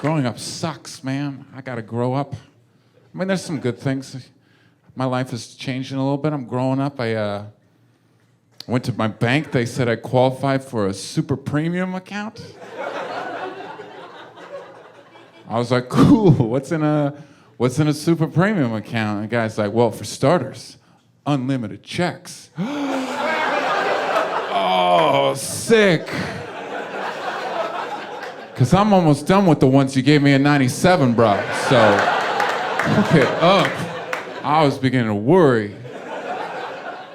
Growing up sucks, man. I gotta grow up. I mean, there's some good things. My life is changing a little bit. I'm growing up. I went to my bank. They said I qualified for a super premium account. I was like, cool. What's in a super premium account? And the guy's like, well, for starters, unlimited checks. Oh, sick. Because I'm almost done with the ones you gave me in 97, bro. So, hook it up. I was beginning to worry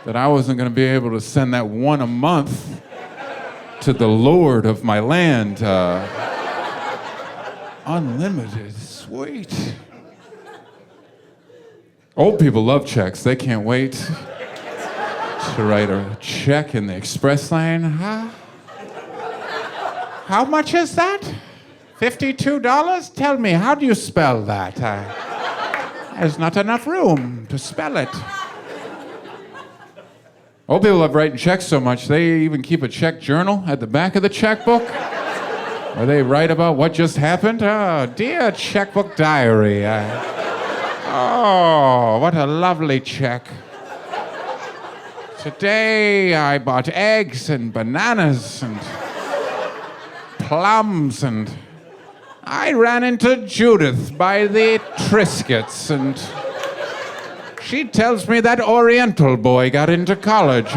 that I wasn't going to be able to send that one a month to the lord of my land. Unlimited, sweet. Old people love checks. They can't wait to write a check in the express lane. Huh? How much is that? $52? Tell me, how do you spell that? There's not enough room to spell it. Old people love writing checks so much, they even keep a check journal at the back of the checkbook where they write about what just happened. Oh, dear checkbook diary. Oh, what a lovely check. Today I bought eggs and bananas and plums, and I ran into Judith by the Triscuits, and she tells me that Oriental boy got into college.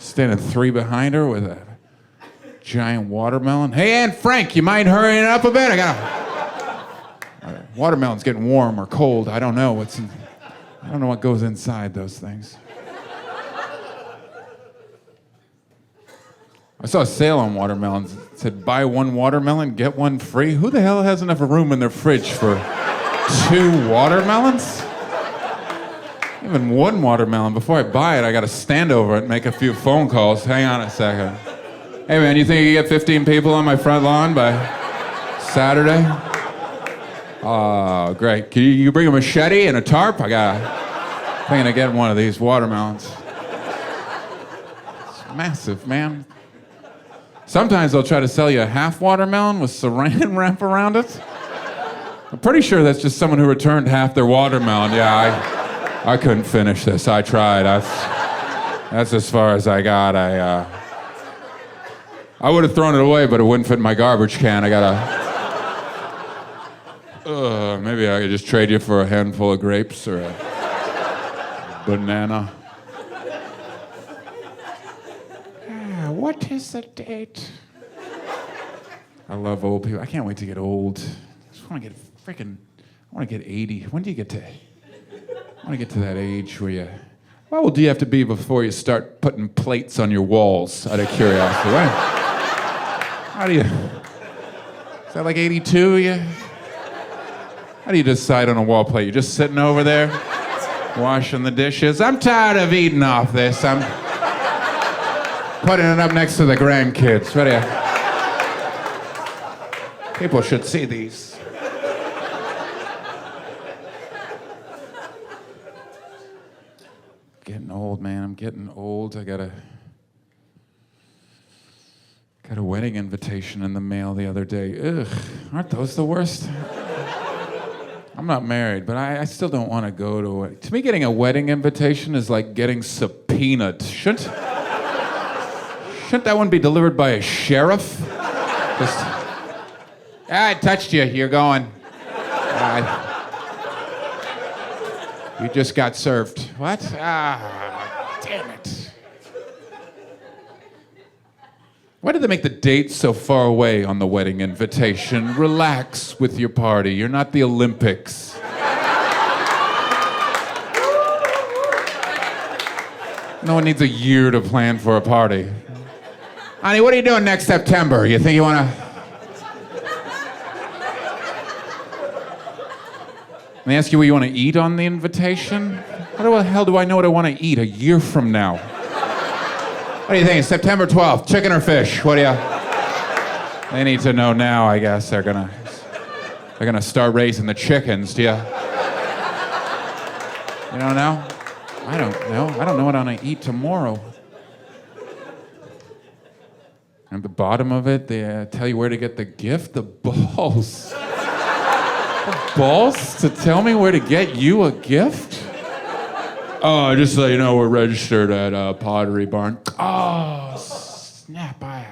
Standing three behind her with a giant watermelon. Hey, Aunt Frank, you mind hurrying up a bit? Watermelon's getting warm or cold. I don't know. I don't know what goes inside those things. I saw a sale on watermelons. It said, buy one watermelon, get one free. Who the hell has enough room in their fridge for 2 watermelons? Even one watermelon. Before I buy it, I gotta stand over it and make a few phone calls. Hang on a second. Hey man, you think you can get 15 people on my front lawn by Saturday? Oh, great. Can you bring a machete and a tarp? I'm thinking of getting one of these watermelons. It's massive, man. Sometimes they'll try to sell you a half watermelon with saran wrap around it. I'm pretty sure that's just someone who returned half their watermelon. Yeah, I couldn't finish this. I tried. That's as far as I got. I would have thrown it away, but it wouldn't fit in my garbage can. Maybe I could just trade you for a handful of grapes or a banana. What is the date? I love old people. I can't wait to get old. I just want to get I want to get 80. When do you get to? I want to get to that age where you. How old do you have to be before you start putting plates on your walls? Out of curiosity, right? How do you? Is that like 82? How do you decide on a wall plate? You're just sitting over there, washing the dishes. I'm tired of eating off this. I'm putting it up next to the grandkids. What do you? People should see these. Getting old, man. I'm getting old. I got a wedding invitation in the mail the other day. Ugh, aren't those the worst? I'm not married, but I still don't want to go to a wedding. To me, getting a wedding invitation is like getting subpoenaed. Shouldn't that one be delivered by a sheriff? I touched you. You're going. You just got served. What? Damn it. Why did they make the date so far away on the wedding invitation? Relax with your party. You're not the Olympics. No one needs a year to plan for a party. Honey, what are you doing next September? You think you want to... Let me ask you what you want to eat on the invitation? How the hell do I know what I want to eat a year from now? What do you think? September 12th, chicken or fish? What do you... They need to know now, I guess. They're gonna start raising the chickens. Do you... You don't know? I don't know. I don't know what I'm gonna eat tomorrow. At the bottom of it, they tell you where to get the gift. The balls. The balls to tell me where to get you a gift? Oh, just so you know, we're registered at Pottery Barn. Oh, snap. I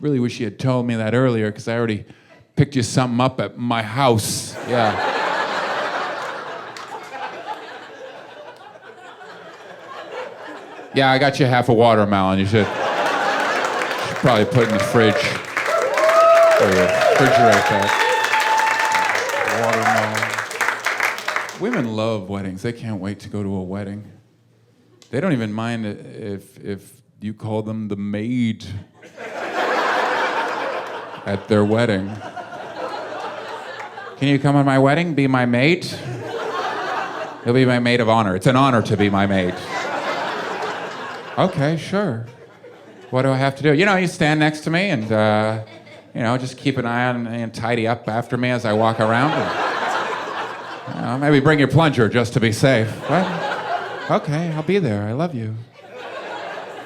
really wish you had told me that earlier, because I already picked you something up at my house. Yeah. Yeah, I got you half a watermelon. You should probably put it in the fridge. Or refrigerate that. Watermelon. Women love weddings. They can't wait to go to a wedding. They don't even mind if you call them the maid at their wedding. Can you come to my wedding? Be my maid? You'll be my maid of honor. It's an honor to be my maid. Okay, sure. What do I have to do? You stand next to me and, just keep an eye on and tidy up after me as I walk around. And, maybe bring your plunger just to be safe. What? Okay, I'll be there. I love you.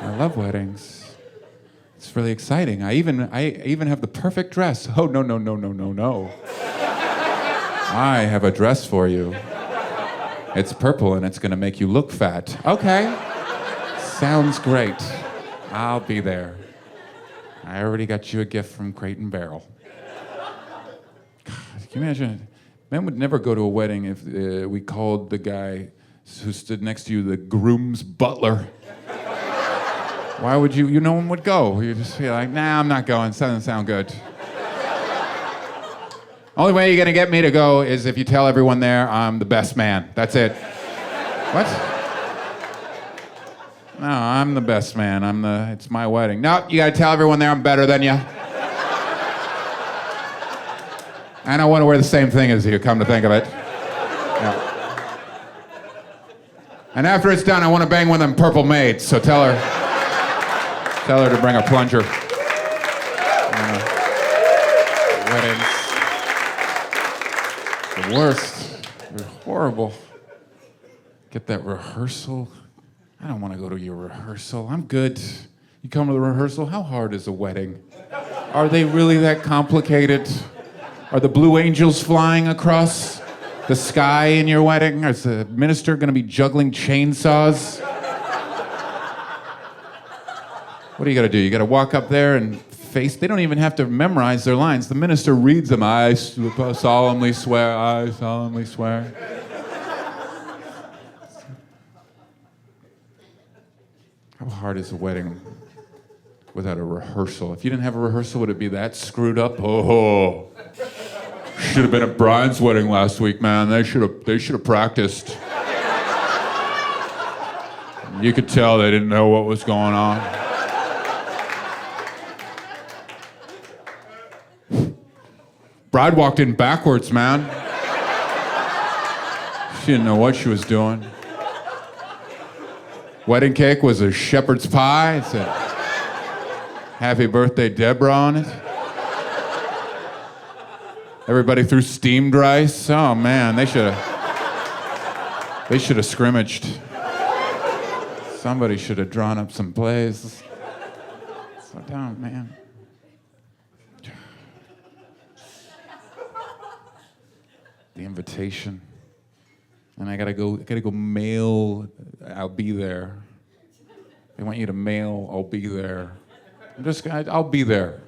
I love weddings. It's really exciting. I even have the perfect dress. Oh, no. I have a dress for you. It's purple and it's gonna make you look fat. Okay. Sounds great. I'll be there. I already got you a gift from Crate and Barrel. God, can you imagine? Men would never go to a wedding if we called the guy who stood next to you the groom's butler. Why would you? No one would go. You'd just be like, nah, I'm not going. Doesn't sound good. Only way you're gonna get me to go is if you tell everyone there I'm the best man. That's it. What? No, I'm the best man. It's my wedding. No, you gotta tell everyone there I'm better than you. And I want to wear the same thing as you, come to think of it. Yeah. And after it's done, I want to bang one of them purple maids, so tell her to bring a plunger. Weddings. The worst. They're horrible. Get that rehearsal. I don't want to go to your rehearsal. I'm good. You come to the rehearsal? How hard is a wedding? Are they really that complicated? Are the Blue Angels flying across the sky in your wedding? Is the minister going to be juggling chainsaws? What do you got to do? You got to walk up there and face. They don't even have to memorize their lines. The minister reads them. I solemnly swear. I solemnly swear. How hard is a wedding without a rehearsal? If you didn't have a rehearsal, would it be that screwed up? Oh, should have been at Brian's wedding last week, man. They should have practiced. You could tell they didn't know what was going on. Bride walked in backwards, man. She didn't know what she was doing. Wedding cake was a shepherd's pie. It said, "Happy birthday, Deborah" on it. Everybody threw steamed rice. Oh man, they should have scrimmaged. Somebody should have drawn up some plays. Slow down, man. The invitation. And I gotta go mail, I'll be there. They want you to mail, I'll be there. I'll be there.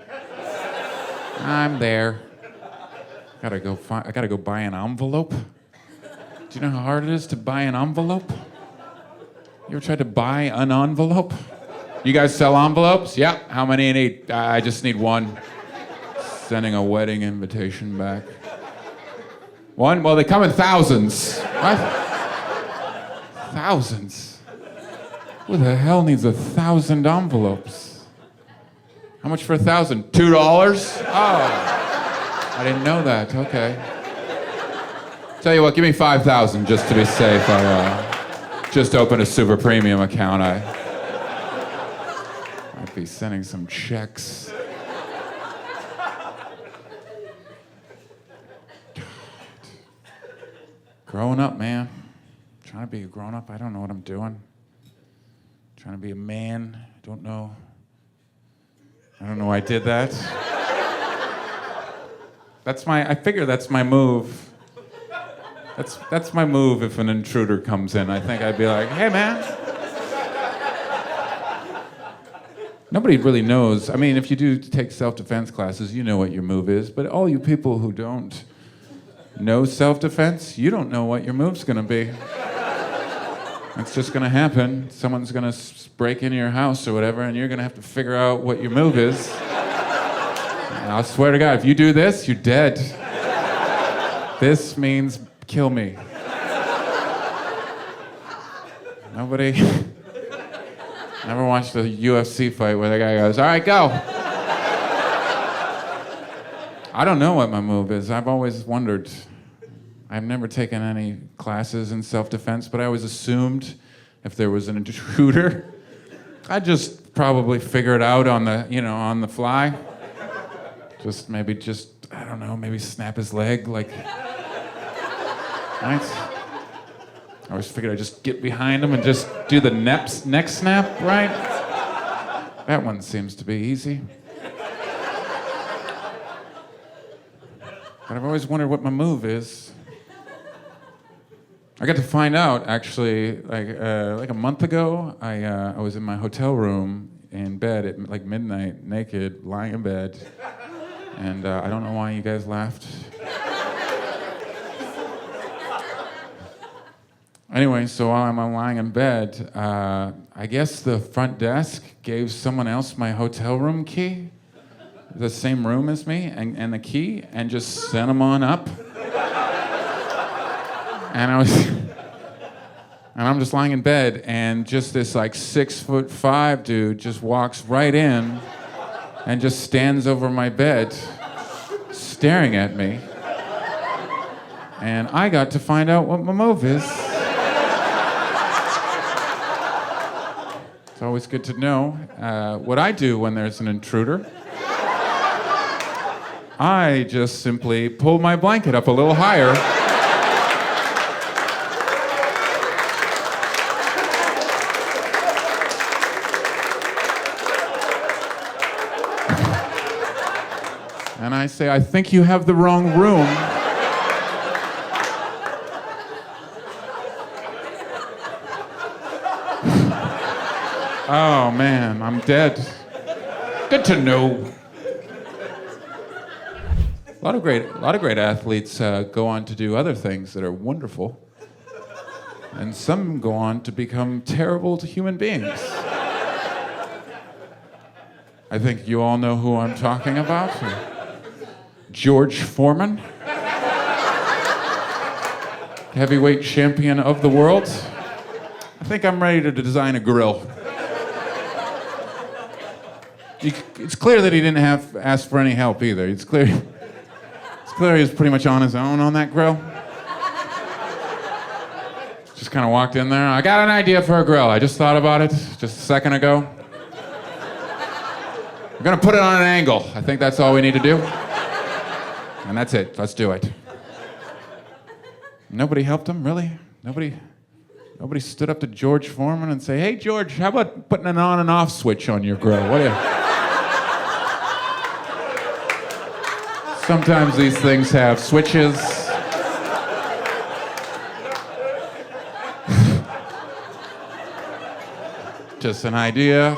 I'm there. I gotta go buy an envelope. Do you know how hard it is to buy an envelope? You ever tried to buy an envelope? You guys sell envelopes? Yeah, how many you need? I just need one. Sending a wedding invitation back. One? Well, they come in thousands. What? Thousands? Who the hell needs 1,000 envelopes? How much for 1,000? $2? Oh, I didn't know that. Okay. Tell you what, give me 5,000 just to be safe. I just opened a super premium account. I might be sending some checks. Growing up, man. Trying to be a grown-up. I don't know what I'm doing. Trying to be a man. I don't know. I don't know why I did that. I figure that's my move. That's my move if an intruder comes in. I think I'd be like, hey man. Nobody really knows. I mean, if you do take self-defense classes, you know what your move is. But all you people who don't know self-defense, you don't know what your move's gonna be. It's just gonna happen. Someone's gonna break into your house or whatever, and you're gonna have to figure out what your move is. And I'll swear to God, if you do this, you're dead. This means kill me. Nobody never watched a UFC fight where the guy goes, all right, go. I don't know what my move is. I've always wondered. I've never taken any classes in self-defense, but I always assumed if there was an intruder, I'd just probably figure it out on the fly. Maybe, I don't know, maybe snap his leg, like, right? I always figured I'd just get behind him and just do the neck snap, right? That one seems to be easy. But I've always wondered what my move is. I got to find out, actually, like a month ago, I was in my hotel room in bed at like midnight, naked, lying in bed. And I don't know why you guys laughed. Anyway, so while I'm lying in bed, I guess the front desk gave someone else my hotel room key, the same room as me, and the key, and just sent them on up. And I'm just lying in bed, and just this like 6'5" dude just walks right in and just stands over my bed, staring at me. And I got to find out what my move is. It's always good to know what I do when there's an intruder. I just simply pull my blanket up a little higher. And I say, I think you have the wrong room. Oh man, I'm dead. Good to know. A lot of great athletes go on to do other things that are wonderful. And some go on to become terrible to human beings. I think you all know who I'm talking about. George Foreman, heavyweight champion of the world. I think I'm ready to design a grill. It's clear that he didn't ask for any help either. It's clear he was pretty much on his own on that grill. Just kind of walked in there. I got an idea for a grill. I just thought about it just a second ago. We're gonna put it on an angle. I think that's all we need to do. And that's it. Let's do it. Nobody helped him, really? Nobody stood up to George Foreman and say, hey, George, how about putting an on and off switch on your grill? What do you... Sometimes these things have switches. Just an idea.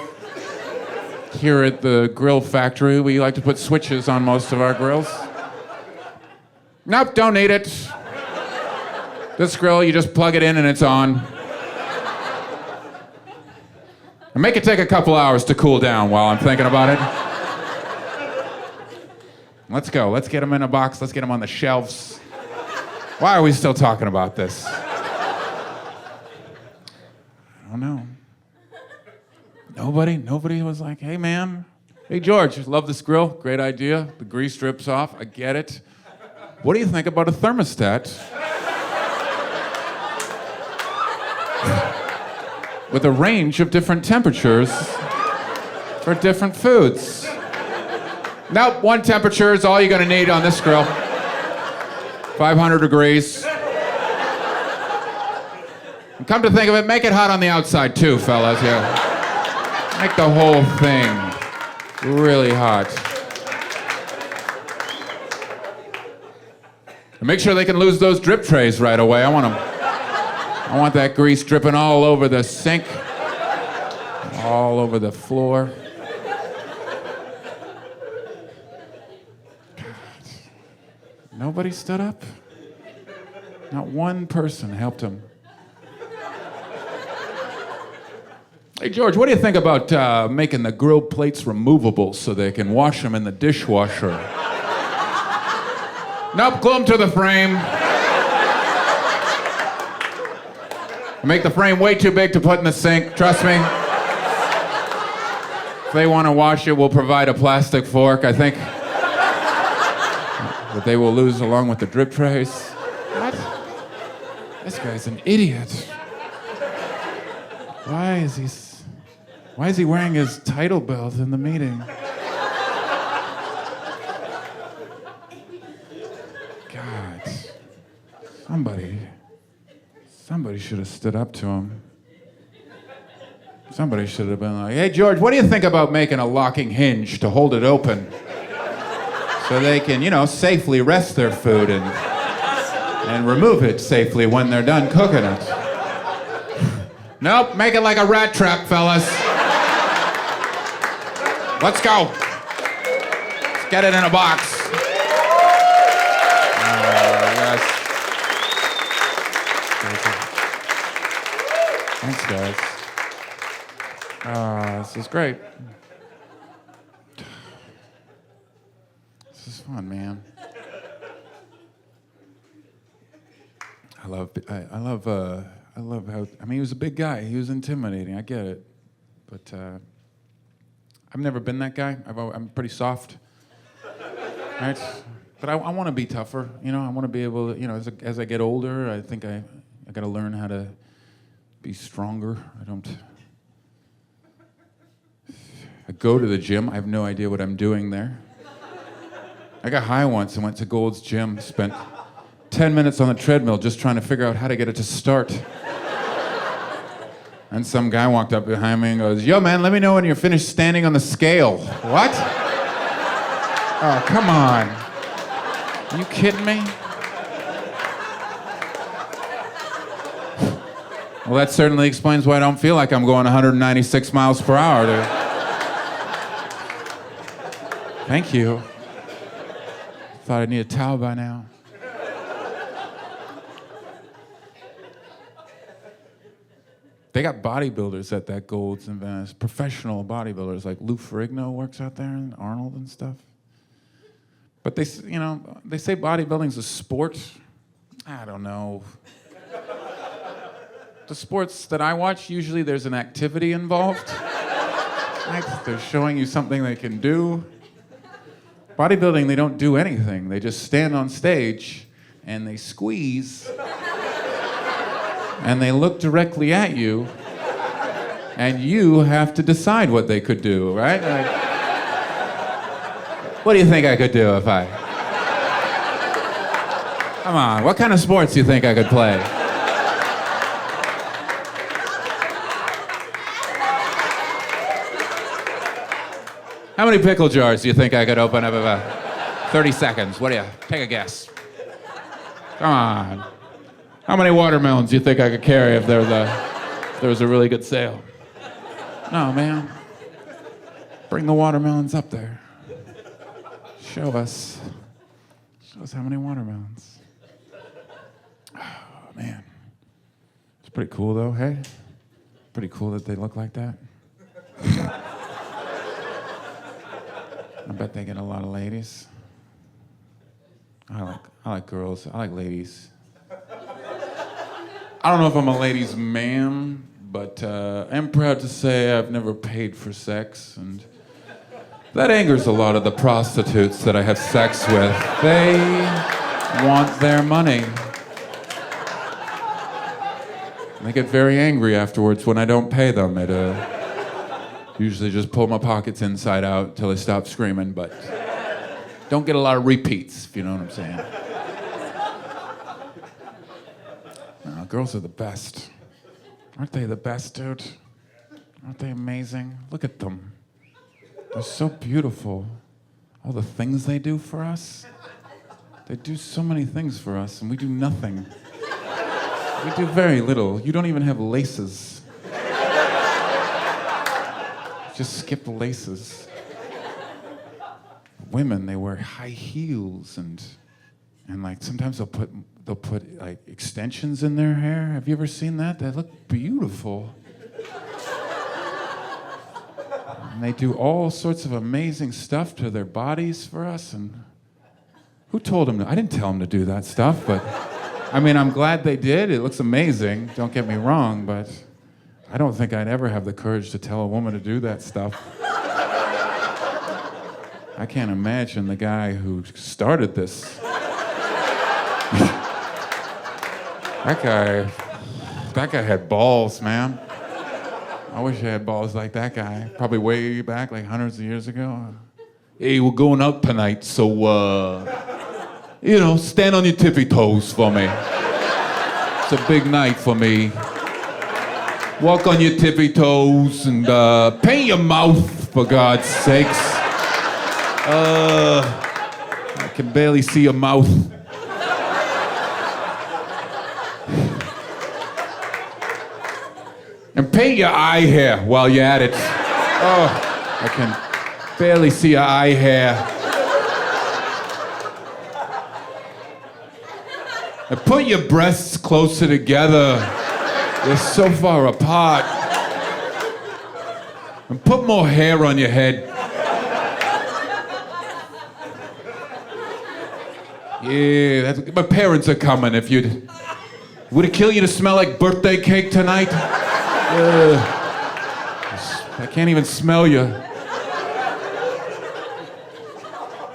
Here at the grill factory, we like to put switches on most of our grills. Nope, don't need it. This grill, you just plug it in and it's on. And make it take a couple hours to cool down while I'm thinking about it. Let's go. Let's get them in a box. Let's get them on the shelves. Why are we still talking about this? I don't know. Nobody was like, hey man, hey George, love this grill, great idea. The grease drips off, I get it. What do you think about a thermostat with a range of different temperatures for different foods? Nope, one temperature is all you're gonna need on this grill. 500 degrees. And come to think of it, make it hot on the outside too, fellas. Yeah. Make the whole thing Really hot. And make sure they can lose those drip trays right away. I want that grease dripping all over the sink, all over the floor. God. Nobody stood up? Not one person helped him. Hey, George, what do you think about making the grill plates removable so they can wash them in the dishwasher? Nope, glue them to the frame. Make the frame way too big to put in the sink, trust me. If they want to wash it, we'll provide a plastic fork, I think. That they will lose along with the drip trays. What? This guy's an idiot. Why is he wearing his title belt in the meeting? God. Somebody should have stood up to him. Somebody should have been like, hey, George, what do you think about making a locking hinge to hold it open so they can, safely rest their food and remove it safely when they're done cooking it? Nope, make it like a rat trap, fellas. Let's go. Let's get it in a box. Yes. Thanks, guys. This is great. This is fun, man. I love how, he was a big guy. He was intimidating, I get it. But I've never been that guy. I'm pretty soft, right? But I want to be tougher, I want to be able to, as I get older, I think I got to learn how to be stronger. I go to the gym, I have no idea what I'm doing there. I got high once and went to Gold's Gym, spent 10 minutes on the treadmill just trying to figure out how to get it to start. And some guy walked up behind me and goes, yo, man, let me know when you're finished standing on the scale. What? Oh, come on. Are you kidding me? Well, that certainly explains why I don't feel like I'm going 196 miles per hour. Thank you. Thought I'd need a towel by now. They got bodybuilders at that Gold's in Venice, professional bodybuilders, like Lou Ferrigno works out there, and Arnold and stuff. But they say bodybuilding's a sport. I don't know. The sports that I watch, usually there's an activity involved. Right? They're showing you something they can do. Bodybuilding, they don't do anything. They just stand on stage and they squeeze and they look directly at you and you have to decide what they could do, right? Like, what do you think I could do if I... Come on, what kind of sports do you think I could play? How many pickle jars do you think I could open up about 30 seconds? What do you, take a guess. Come on. How many watermelons do you think I could carry if there was a really good sale? No, man. Bring the watermelons up there. Show us how many watermelons. Oh, man. It's pretty cool, though, hey? Pretty cool that they look like that. I bet they get a lot of ladies. I like girls. I like ladies. I don't know if I'm a ladies' man, but I'm proud to say I've never paid for sex, and that angers a lot of the prostitutes that I have sex with. They want their money. They get very angry afterwards when I don't pay them. Usually just pull my pockets inside out until they stop screaming, but don't get a lot of repeats, if you know what I'm saying. No, girls are the best. Aren't they the best, dude? Aren't they amazing? Look at them. They're so beautiful. All the things they do for us. They do so many things for us, and we do nothing. We do very little. You don't even have laces. Just skip the laces. Women, they wear high heels and like sometimes they'll put like extensions in their hair. Have you ever seen that? They look beautiful. And they do all sorts of amazing stuff to their bodies for us. And who told them to? I didn't tell them to do that stuff, but I mean, I'm glad they did. It looks amazing, don't get me wrong, but I don't think I'd ever have the courage to tell a woman to do that stuff. I can't imagine the guy who started this. That guy had balls, man. I wish I had balls like that guy. Probably way back, like hundreds of years ago. Hey, we're going out tonight, so, stand on your tippy toes for me. It's a big night for me. Walk on your tippy toes and paint your mouth, for God's sakes. I can barely see your mouth. And paint your eye hair while you're at it. Oh, I can barely see your eye hair. And put your breasts closer together. They're so far apart. And put more hair on your head. Yeah, my parents are coming. Would it kill you to smell like birthday cake tonight? I can't even smell you.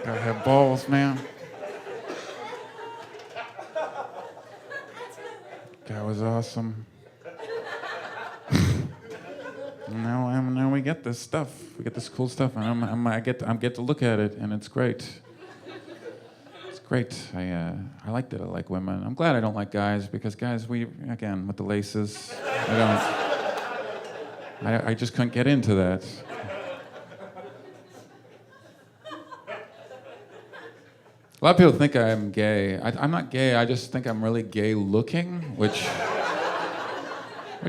Gotta have balls, man. That was awesome. Now we get this stuff. We get this cool stuff, and I get to look at it, and it's great. It's great. I like that I like women. I'm glad I don't like guys because guys, again with the laces, I just couldn't get into that. A lot of people think I'm gay. I'm not gay. I just think I'm really gay looking, which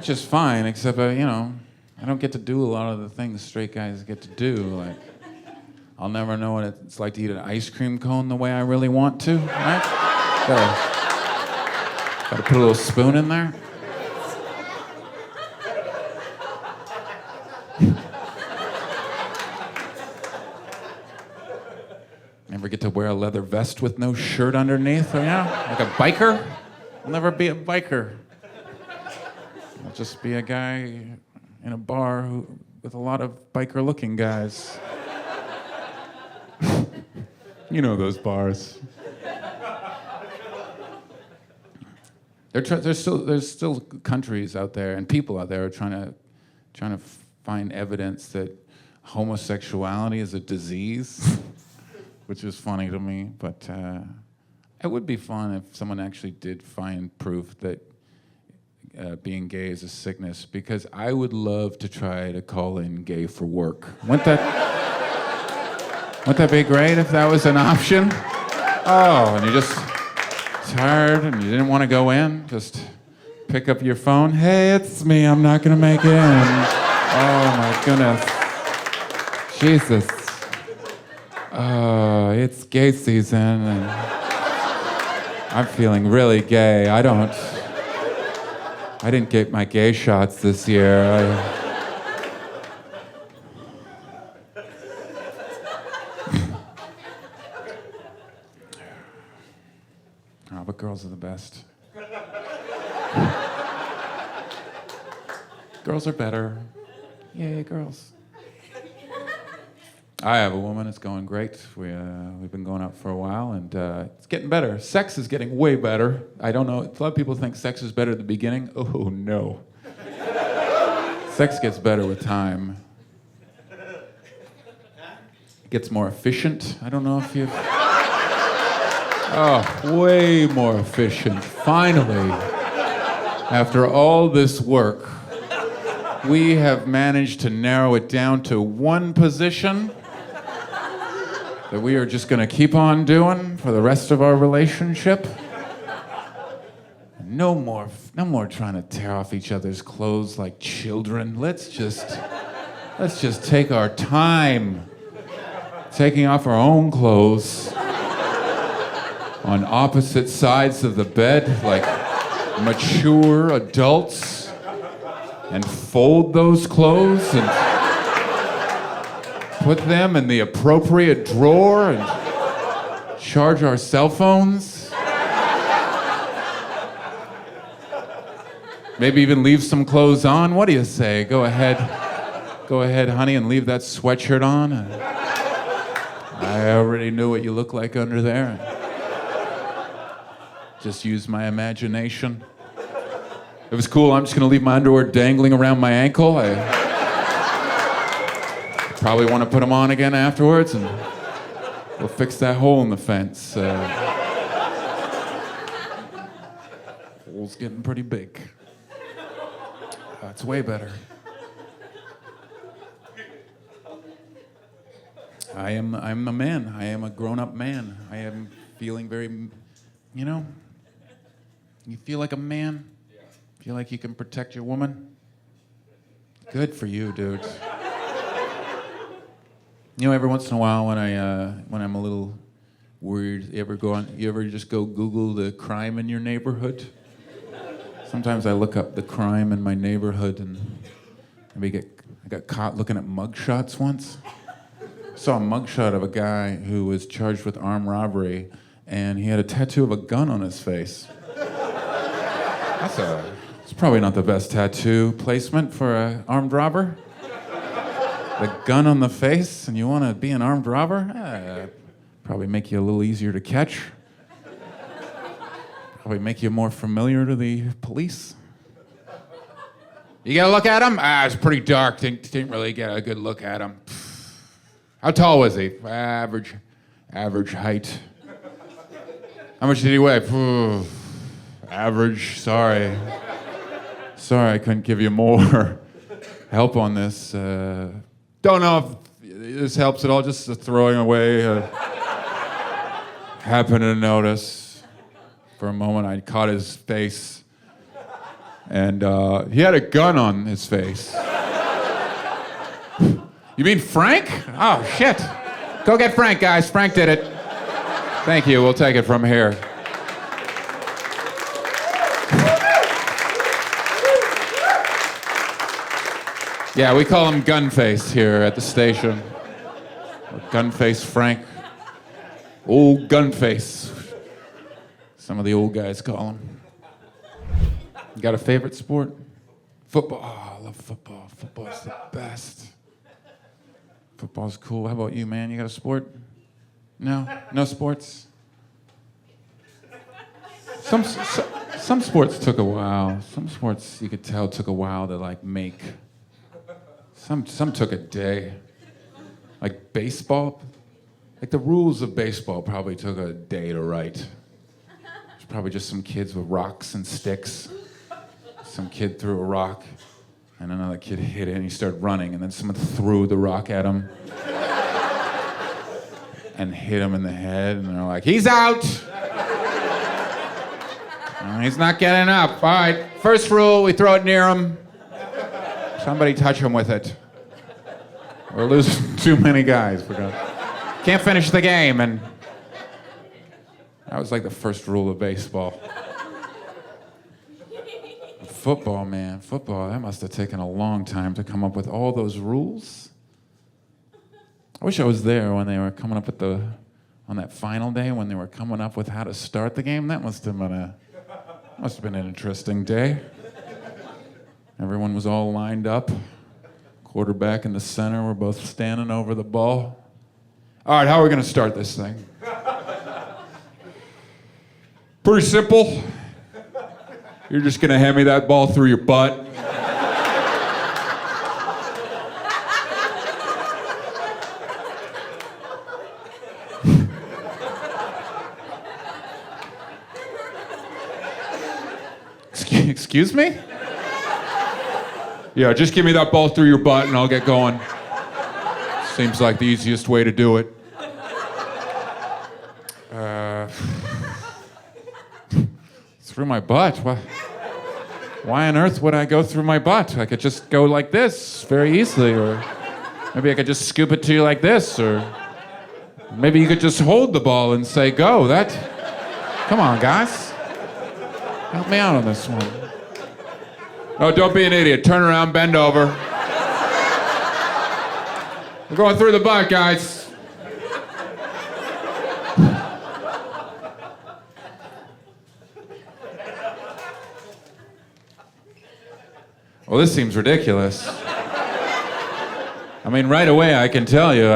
is fine, except I don't get to do a lot of the things straight guys get to do. Like, I'll never know what it's like to eat an ice cream cone the way I really want to, right? Gotta put a little spoon in there. Never get to wear a leather vest with no shirt underneath, like a biker? I'll never be a biker. I'll just be a guy in a bar with a lot of biker-looking guys. You know those bars. There's still countries out there and people out there who are trying to find evidence that homosexuality is a disease. Which is funny to me, but it would be fun if someone actually did find proof that being gay is a sickness, because I would love to try to call in gay for work. Wouldn't that be great if that was an option? Oh, and you're just tired and you didn't want to go in, just pick up your phone. Hey, it's me, I'm not gonna make it in. Oh my goodness. Jesus. It's gay season, and I'm feeling really gay. I didn't get my gay shots this year. Oh, but girls are the best. Girls are better. Yay, girls. I have a woman. It's going great. We've been going out for a while, and it's getting better. Sex is getting way better. I don't know. A lot of people think sex is better at the beginning. Oh, no. Sex gets better with time. It gets more efficient. I don't know if you've... Oh, way more efficient. Finally, after all this work, we have managed to narrow it down to one position. that we are just gonna keep on doing for the rest of our relationship. No more trying to tear off each other's clothes like children. Let's just take our time taking off our own clothes on opposite sides of the bed like mature adults and fold those clothes and put them in the appropriate drawer and charge our cell phones. Maybe even leave some clothes on. What do you say? Go ahead, honey, and leave that sweatshirt on. I already knew what you look like under there. Just use my imagination. It was cool. I'm just gonna leave my underwear dangling around my ankle. I probably want to put them on again afterwards, and we'll fix that hole in the fence. Hole's getting pretty big. It's way better. I'm a man. I am a grown-up man. I am feeling very, you feel like a man? Feel like you can protect your woman? Good for you, dude. Every once in a while when I'm a little worried, you ever just go Google the crime in your neighborhood? Sometimes I look up the crime in my neighborhood and I got caught looking at mugshots once. Saw a mugshot of a guy who was charged with armed robbery, and he had a tattoo of a gun on his face. It's probably not the best tattoo placement for an armed robber. The gun on the face, and you want to be an armed robber? Probably make you a little easier to catch. Probably make you more familiar to the police. You gotta look at him? It's pretty dark. Didn't really get a good look at him. How tall was he? Average height. How much did he weigh? Average. Sorry, I couldn't give you more help on this. Don't know if this helps at all. Just throwing away. Happened to notice. For a moment, I caught his face, and he had a gun on his face. You mean Frank? Oh, shit. Go get Frank, guys. Frank did it. Thank you. We'll take it from here. Yeah, we call him Gunface here at the station. Gunface Frank. Old Gunface. Some of the old guys call him. You got a favorite sport? Football. Oh, I love football. Football's the best. Football's cool. How about you, man? You got a sport? No? No sports? Some sports took a while. Some sports you could tell took a while to make. Some took a day. Like baseball. Like the rules of baseball probably took a day to write. Probably just some kids with rocks and sticks. Some kid threw a rock, and another kid hit it, and he started running, and then someone threw the rock at him and hit him in the head, and they're like, he's out! He's not getting up. All right, first rule, we throw it near him. Somebody touch him with it. We're losing too many guys. Can't finish the game, and that was like the first rule of baseball. Football, man. Football, that must have taken a long time to come up with all those rules. I wish I was there when they were coming up with on that final day, when they were coming up with how to start the game. That must have been an interesting day. Everyone was all lined up. Quarterback in the center, we're both standing over the ball. All right, how are we gonna start this thing? Pretty simple. You're just gonna hand me that ball through your butt. Excuse me? Yeah, just give me that ball through your butt and I'll get going. Seems like the easiest way to do it. Through my butt? Why on earth would I go through my butt? I could just go like this very easily, or maybe I could just scoop it to you like this, or maybe you could just hold the ball and say, go. Come on, guys. Help me out on this one. No, don't be an idiot. Turn around, bend over. We're going through the butt, guys. Well, this seems ridiculous. I mean, right away I can tell you,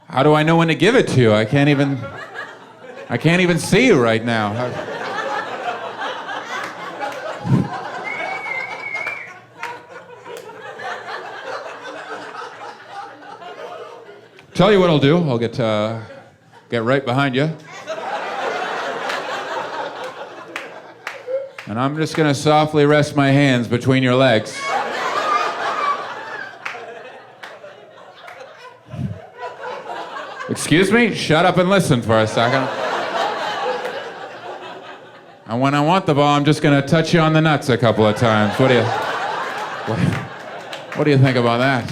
how do I know when to give it to you? I can't even see you right now. Tell you what I'll do. I'll get right behind you. And I'm just gonna softly rest my hands between your legs. Excuse me? Shut up and listen for a second. And when I want the ball, I'm just gonna touch you on the nuts a couple of times. What do you think about that?